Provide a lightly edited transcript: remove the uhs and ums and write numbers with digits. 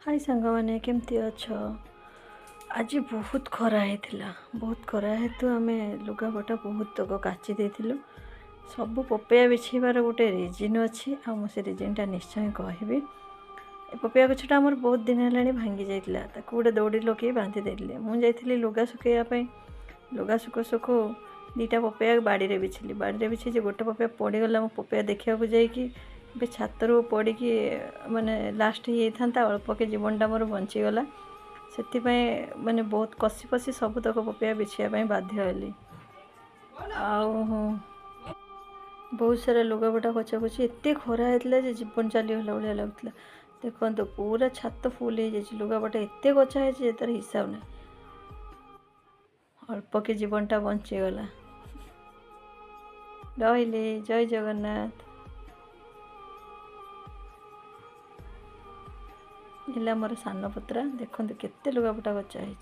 हाय सांग मैंने केमती अछ। आज बहुत खरा होता बहुत खरा हेतु आम लुगापटा बहुत तक काची देलु। सब पपया बिछेबार गोटे रिजिन अच्छी से रिजिनटा निश्चय कहबी। पपया गछटा आमर बहुत दिन है भांगी जाता गोटे दौड़ी लगे बांधि देली। मुझे लुगा सुखाइवाई लुगा सुख सुख दीटा पपया बाड़ी में बिछली। बाड़ी में बिछे गोटे पपया पड़गला। मो पपया देखा जाकि छातर पड़ी माने लास्ट ही था अल्प के जीवनटा मोर बंचीगला। से माने बहुत कषि पषि सबुतक पपया बिछाई बाध्य हेली। बहुत सारा लुगापटा कचा कची एत खरा होता जीवन चलीगला भाया लगुला। देखो पूरा छात फुल हो जाए लुगापटा एत कचा है तार हिसाब ना। अल्प के जीवनटा बंचीगला। रहिले जय जगन्नाथ। इला मोर सान पुत्रा देखो केते लुगापटा कचा है।